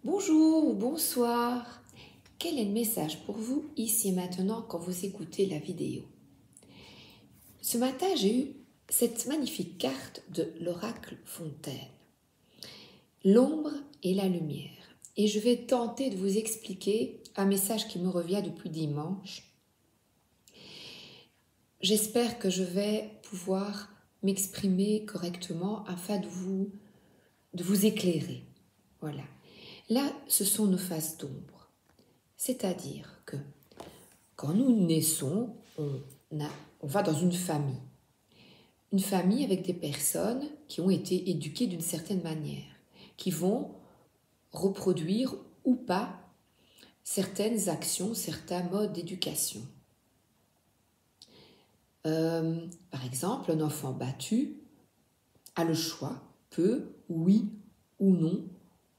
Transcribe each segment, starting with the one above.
Bonjour ou bonsoir. Quel est le message pour vous ici et maintenant quand vous écoutez la vidéo? Ce matin, j'ai eu cette magnifique carte de l'oracle Fontaine. L'ombre et la lumière. Et je vais tenter de vous expliquer un message qui me revient depuis dimanche. J'espère que je vais pouvoir m'exprimer correctement afin de vous éclairer. Voilà. Là, ce sont nos faces d'ombre. C'est-à-dire que quand nous naissons, on va dans une famille. Une famille avec des personnes qui ont été éduquées d'une certaine manière, qui vont reproduire ou pas certaines actions, certains modes d'éducation. Par exemple, un enfant battu a le choix, peut, oui ou non,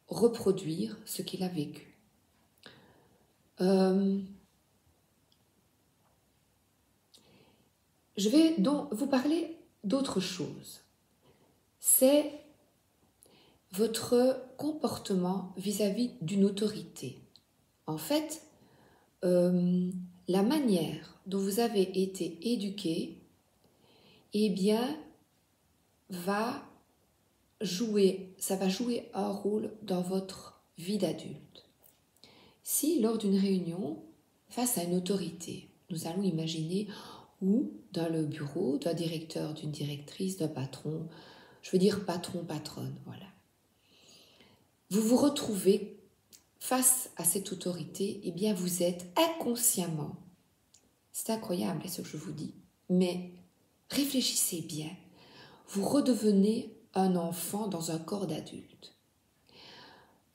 reproduire ce qu'il a vécu. Je vais donc vous parler d'autre chose. C'est votre comportement vis-à-vis d'une autorité. En fait, la manière dont vous avez été éduqué, eh bien, ça va jouer un rôle dans votre vie d'adulte. Si, lors d'une réunion, face à une autorité, nous allons imaginer ou dans le bureau d'un directeur, d'une directrice, d'un patron, je veux dire patron, patronne, voilà. Vous vous retrouvez face à cette autorité, eh bien vous êtes inconsciemment, c'est incroyable ce que je vous dis, mais réfléchissez bien, vous redevenez un enfant dans un corps d'adulte.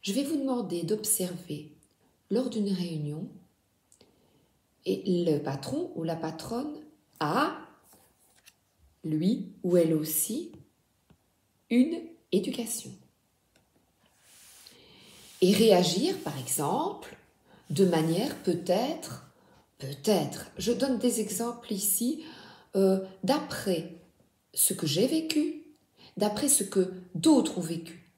Je vais vous demander d'observer lors d'une réunion, et le patron ou la patronne a, lui ou elle aussi, une éducation. Et réagir, par exemple, de manière peut-être, je donne des exemples ici, d'après ce que j'ai vécu, d'après ce que d'autres ont vécu.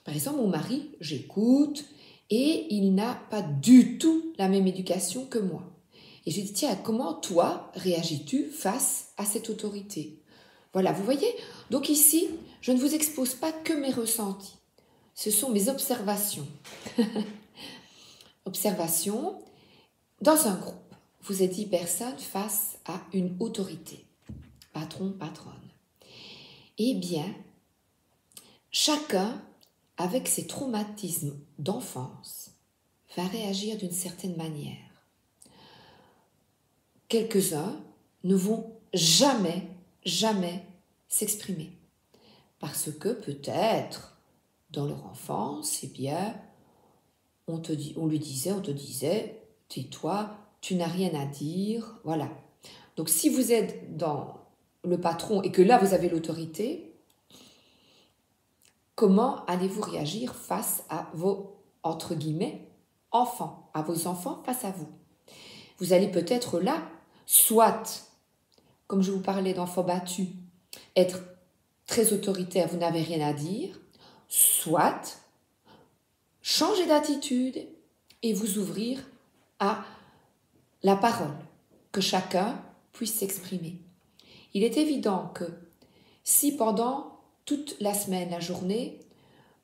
Par exemple, mon mari, j'écoute, et il n'a pas du tout la même éducation que moi. Et je dis, tiens, comment toi réagis-tu face à cette autorité? Voilà, vous voyez? Donc ici, je ne vous expose pas que mes ressentis. Ce sont mes observations. Observations dans un groupe. Vous êtes 10 personnes face à une autorité. Patron, patronne. Eh bien, chacun, avec ses traumatismes d'enfance, va réagir d'une certaine manière. Quelques-uns ne vont jamais s'exprimer. Parce que peut-être, dans leur enfance, eh bien, on te disait, tais-toi, tu n'as rien à dire, voilà. Donc si vous êtes dans le patron et que là vous avez l'autorité, comment allez-vous réagir face à vos, entre guillemets, enfants, à vos enfants face à vous? Vous allez peut-être là, soit, comme je vous parlais d'enfants battus, être très autoritaire, vous n'avez rien à dire, soit changer d'attitude et vous ouvrir à la parole, que chacun puisse s'exprimer. Il est évident que si pendant toute la semaine, la journée,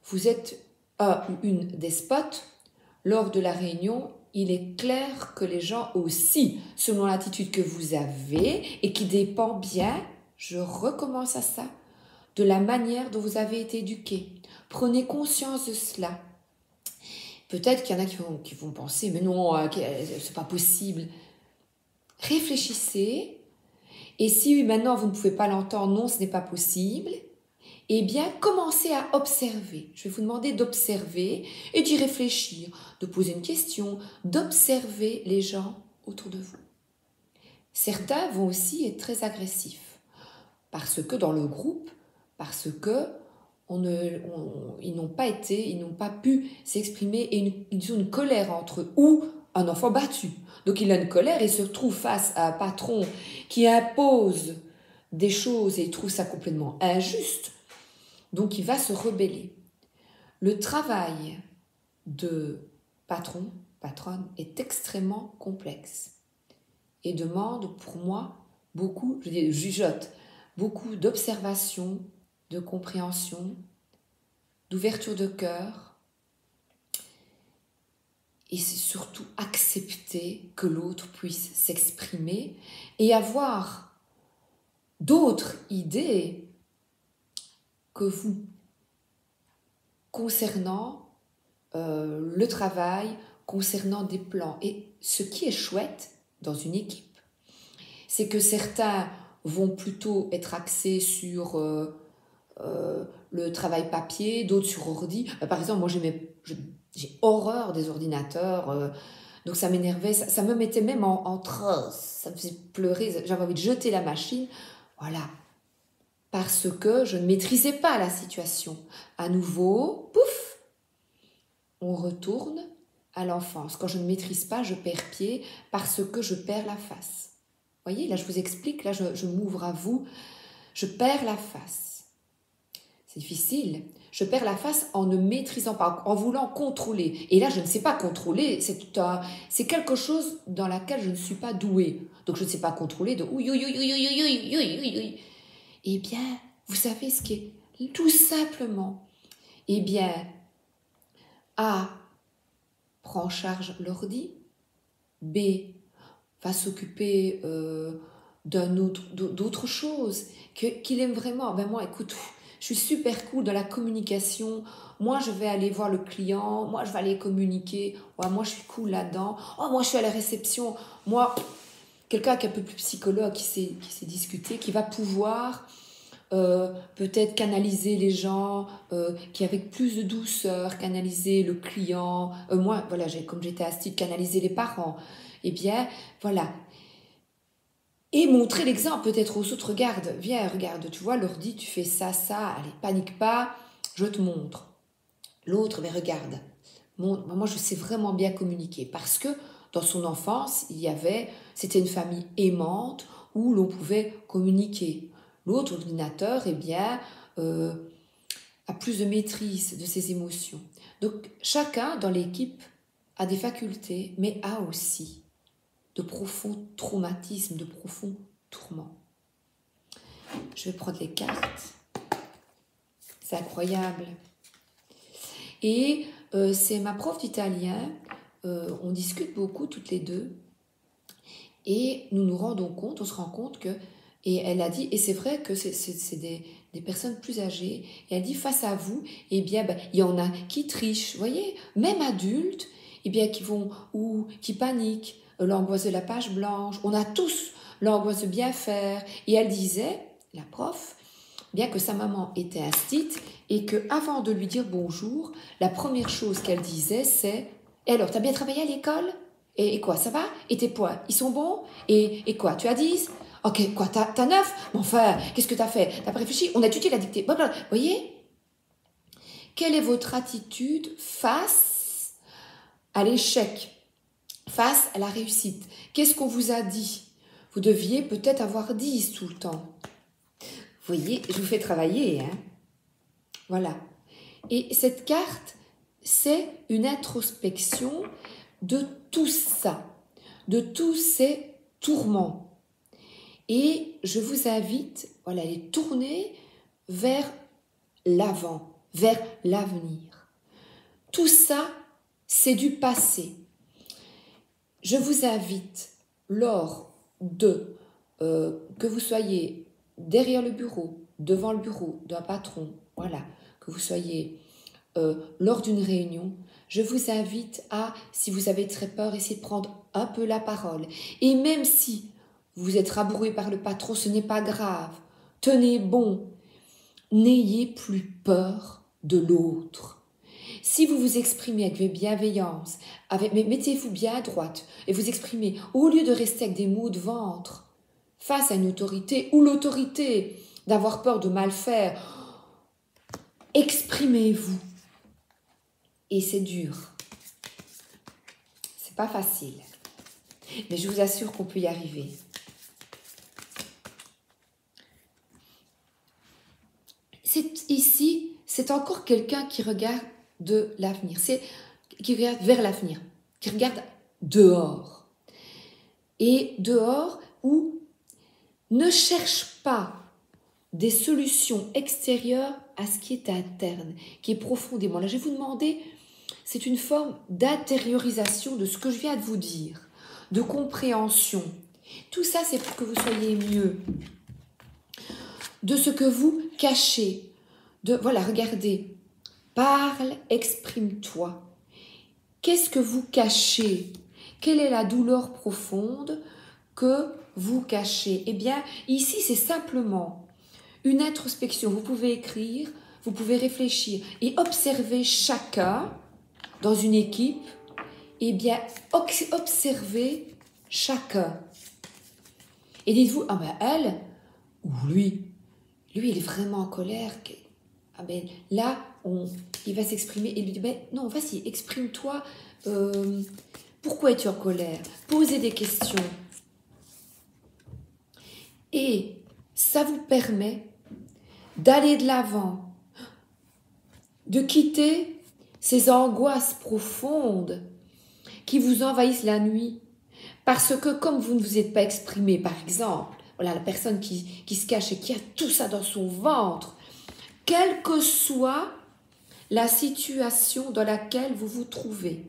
vous êtes un ou une despote, lors de la réunion, il est clair que les gens aussi, selon l'attitude que vous avez et qui dépend bien, je recommence à ça, de la manière dont vous avez été éduqué. Prenez conscience de cela. Peut-être qu'il y en a qui vont penser, mais non, c'est pas possible. Réfléchissez, et si maintenant vous ne pouvez pas l'entendre, non, ce n'est pas possible, eh bien, commencez à observer. Je vais vous demander d'observer et d'y réfléchir, de poser une question, d'observer les gens autour de vous. Certains vont aussi être très agressifs, parce que dans le groupe, parce que ils n'ont pas pu s'exprimer et ils ont une colère entre eux ou un enfant battu. Donc il a une colère et se retrouve face à un patron qui impose des choses et il trouve ça complètement injuste. Donc il va se rebeller. Le travail de patron, patronne est extrêmement complexe et demande pour moi beaucoup, je dis jugeote, beaucoup d'observation, de compréhension, d'ouverture de cœur et c'est surtout accepter que l'autre puisse s'exprimer et avoir d'autres idées que vous concernant le travail, concernant des plans. Et ce qui est chouette dans une équipe, c'est que certains vont plutôt être axés sur le travail papier, d'autres sur ordi. Par exemple, moi j'ai horreur des ordinateurs, donc ça m'énervait, ça me mettait même en transe, ça me faisait pleurer, j'avais envie de jeter la machine. Voilà, parce que je ne maîtrisais pas la situation. À nouveau, pouf, on retourne à l'enfance. Quand je ne maîtrise pas, je perds pied parce que je perds la face. Vous voyez, là je vous explique, là je m'ouvre à vous, je perds la face. C'est difficile. Je perds la face en ne maîtrisant pas, en voulant contrôler. Et là, je ne sais pas contrôler. C'est quelque chose dans laquelle je ne suis pas douée. Donc, je ne sais pas contrôler de oui, oui, oui, oui, oui, oui, oui, oui, oui. Eh bien, vous savez ce qui est tout simplement. Eh bien, A prend en charge l'ordi. B va s'occuper d'autres choses qu'il aime vraiment. Ben moi, écoute, je suis super cool dans la communication. Moi, je vais aller voir le client. Moi, je vais aller communiquer. Ouais, moi, je suis cool là-dedans. Oh, moi, je suis à la réception. Moi, quelqu'un qui est un peu plus psychologue, qui sait discuter, qui va pouvoir peut-être canaliser les gens, qui avec plus de douceur, canaliser le client. Moi, voilà, comme j'étais astide, canaliser les parents. Eh bien, voilà. Et montrer l'exemple peut-être aux autres. Regarde, viens, regarde, tu vois, l'ordi, tu fais ça, ça, allez, panique pas, je te montre. L'autre, mais regarde, moi je sais vraiment bien communiquer parce que dans son enfance, c'était une famille aimante où l'on pouvait communiquer. L'autre ordinateur, eh bien, a plus de maîtrise de ses émotions. Donc chacun dans l'équipe a des facultés, mais a aussi de profonds traumatismes, de profonds tourments. Je vais prendre les cartes. C'est incroyable. Et c'est ma prof d'italien. On discute beaucoup toutes les deux. Et nous nous rendons compte, on se rend compte que... Et elle a dit, et c'est vrai que c'est des personnes plus âgées. Et elle dit, face à vous, eh bien, il y en a qui trichent, vous voyez, même adultes, eh bien, qui paniquent. L'angoisse de la page blanche. On a tous l'angoisse de bien faire. Et elle disait, la prof, bien que sa maman était instite et qu'avant de lui dire bonjour, la première chose qu'elle disait, c'est « Et alors, t'as bien travaillé à l'école ? Et quoi, ça va ? Et tes points, ils sont bons ? Et quoi, tu as 10 ? Ok, quoi, t'as 9 ? Mais enfin, qu'est-ce que t'as fait ? T'as pas réfléchi ? On a étudié la dictée. Vous voyez ? Quelle est votre attitude face à l'échec ? Face à la réussite ? Qu'est-ce qu'on vous a dit ? Vous deviez peut-être avoir 10 tout le temps. Vous voyez, je vous fais travailler, hein. Voilà. Et cette carte, c'est une introspection de tout ça, de tous ces tourments. Et je vous invite, voilà, à les tourner vers l'avant, vers l'avenir. Tout ça, c'est du passé. Je vous invite, lors de que vous soyez derrière le bureau, devant le bureau d'un patron, voilà, que vous soyez lors d'une réunion, je vous invite à, si vous avez très peur, essayer de prendre un peu la parole. Et même si vous êtes rabroué par le patron, ce n'est pas grave. Tenez bon. N'ayez plus peur de l'autre. Si vous vous exprimez avec bienveillance, mais mettez-vous bien à droite et vous exprimez, au lieu de rester avec des maux de ventre, face à une autorité ou l'autorité d'avoir peur de mal faire, exprimez-vous. Et c'est dur. C'est pas facile. Mais je vous assure qu'on peut y arriver. Ici, c'est encore quelqu'un qui regarde de l'avenir. C'est qui regarde vers l'avenir, qui regarde dehors. Et dehors où ne cherche pas des solutions extérieures à ce qui est interne, qui est profondément. Là, je vais vous demander, c'est une forme d'intériorisation de ce que je viens de vous dire, de compréhension. Tout ça, c'est pour que vous soyez mieux. De ce que vous cachez. Voilà, regardez. Parle, exprime-toi. Qu'est-ce que vous cachez? Quelle est la douleur profonde que vous cachez? Eh bien, ici, c'est simplement une introspection. Vous pouvez écrire, vous pouvez réfléchir et observer chacun dans une équipe. Eh bien, observez chacun. Et dites-vous, ah ben elle, ou lui, il est vraiment en colère. Ah ben là, il va s'exprimer et lui dit, ben non, vas-y, exprime-toi. Pourquoi es-tu en colère? Posez des questions. Et ça vous permet d'aller de l'avant, de quitter ces angoisses profondes qui vous envahissent la nuit. Parce que comme vous ne vous êtes pas exprimé, par exemple, voilà la personne qui se cache et qui a tout ça dans son ventre, quelle que soit la situation dans laquelle vous vous trouvez,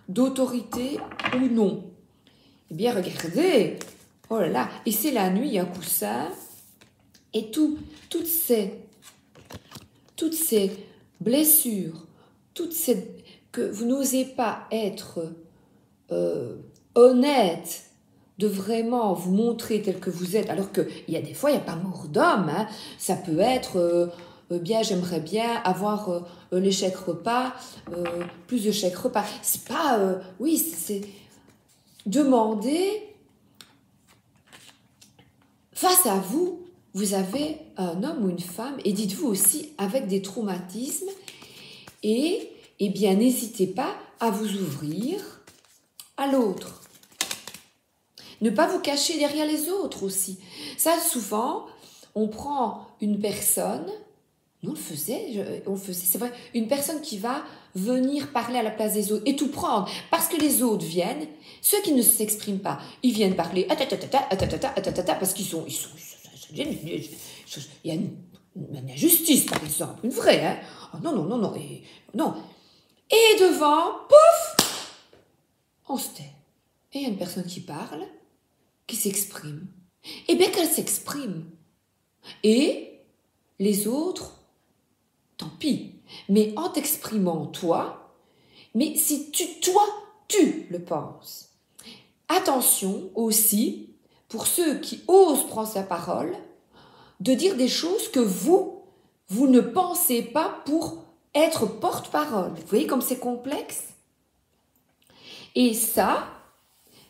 d'autorité ou non, eh bien regardez, oh là là, et c'est la nuit, un coussin, et toutes ces blessures, que vous n'osez pas être honnête, de vraiment vous montrer tel que vous êtes, alors qu'il y a des fois, il n'y a pas mort d'homme, hein. Ça peut être, bien, j'aimerais bien avoir les chèques repas, plus de chèques repas. C'est pas, oui, c'est demander, face à vous, vous avez un homme ou une femme, et dites-vous aussi, avec des traumatismes, et eh bien, n'hésitez pas à vous ouvrir à l'autre. Ne pas vous cacher derrière les autres aussi. Ça, souvent, on prend une personne, nous on le faisait, c'est vrai, une personne qui va venir parler à la place des autres et tout prendre, parce que les autres viennent, ceux qui ne s'expriment pas, ils viennent parler, parce qu'ils sont, il y a une injustice, par exemple, une vraie, hein. Oh, non, non. Et devant, pouf, on se tait. Et il y a une personne qui parle, qui s'exprime. Et bien qu'elle s'exprime. Et les autres, tant pis. Mais en t'exprimant, toi, mais si tu le penses. Attention aussi, pour ceux qui osent prendre sa parole, de dire des choses que vous ne pensez pas pour être porte-parole. Vous voyez comme c'est complexe? Et ça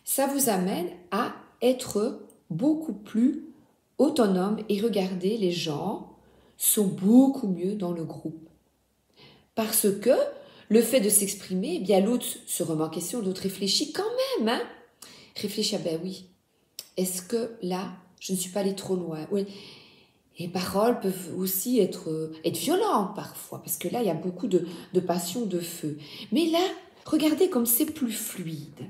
vous amène à être beaucoup plus autonome et regardez, les gens sont beaucoup mieux dans le groupe. Parce que le fait de s'exprimer, eh bien l'autre se remet en question, l'autre réfléchit quand même. Hein, réfléchit, ah ben oui, est-ce que là, je ne suis pas allée trop loin? Oui. Les paroles peuvent aussi être violentes parfois, parce que là, il y a beaucoup de passion, de feu. Mais là, regardez comme c'est plus fluide.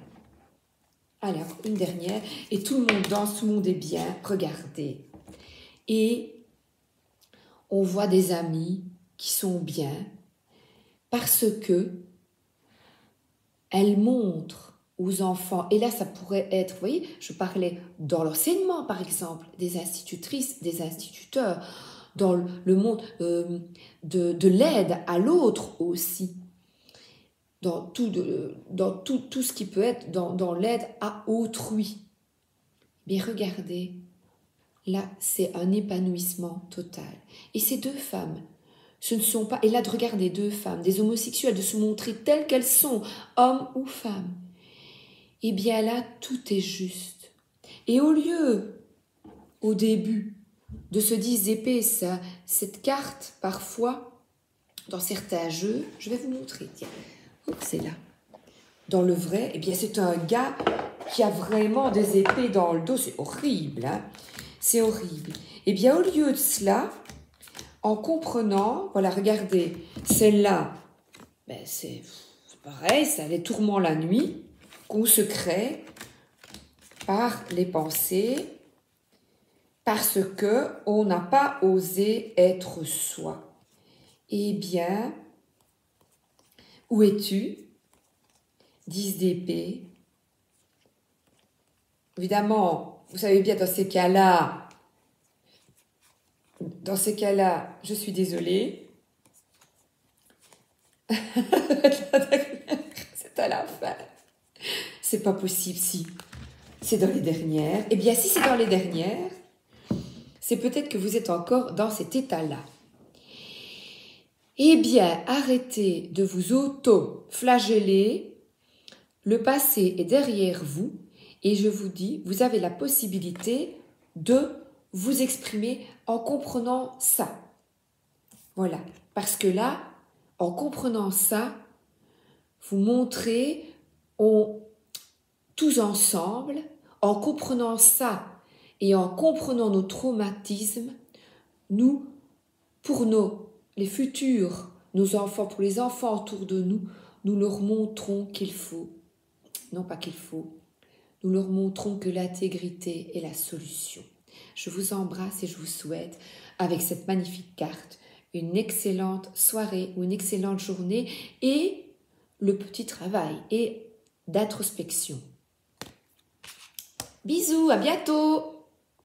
Alors, une dernière, et tout le monde danse, tout le monde est bien, regardez. Et on voit des amis qui sont bien, parce que elles montrent aux enfants, et là ça pourrait être, vous voyez, je parlais dans l'enseignement par exemple, des institutrices, des instituteurs, dans le monde de l'aide à l'autre aussi, dans tout ce qui peut être dans l'aide à autrui. Mais regardez, là c'est un épanouissement total. Et ces deux femmes, ce ne sont pas, et là de regarder deux femmes, des homosexuels, de se montrer telles qu'elles sont, hommes ou femmes, eh bien là, tout est juste. Et au lieu, au début, de se disséper cette carte, parfois, dans certains jeux, je vais vous montrer, tiens, c'est là. Dans le vrai, eh bien c'est un gars qui a vraiment des épées dans le dos, c'est horrible, hein, c'est horrible. Eh bien au lieu de cela, en comprenant, voilà, regardez, celle-là, ben C'est pareil, c'est les tourments la nuit qu'on se crée par les pensées parce que on n'a pas osé être soi. Eh bien, où es-tu? 10 d'épée. Évidemment, vous savez bien dans ces cas-là, je suis désolée. C'est à la fin. C'est pas possible si c'est dans les dernières. Eh bien, si c'est dans les dernières, c'est peut-être que vous êtes encore dans cet état-là. Eh bien, arrêtez de vous auto-flageller. Le passé est derrière vous et je vous dis, vous avez la possibilité de vous exprimer en comprenant ça. Voilà. Parce que là, en comprenant ça, vous montrez tous ensemble, en comprenant ça et en comprenant nos traumatismes, nous, pour les futurs, nos enfants, pour les enfants autour de nous, nous leur montrons qu'il faut, non pas qu'il faut, nous leur montrons que l'intégrité est la solution. Je vous embrasse et je vous souhaite, avec cette magnifique carte, une excellente soirée ou une excellente journée et le petit travail et d'introspection. Bisous, à bientôt!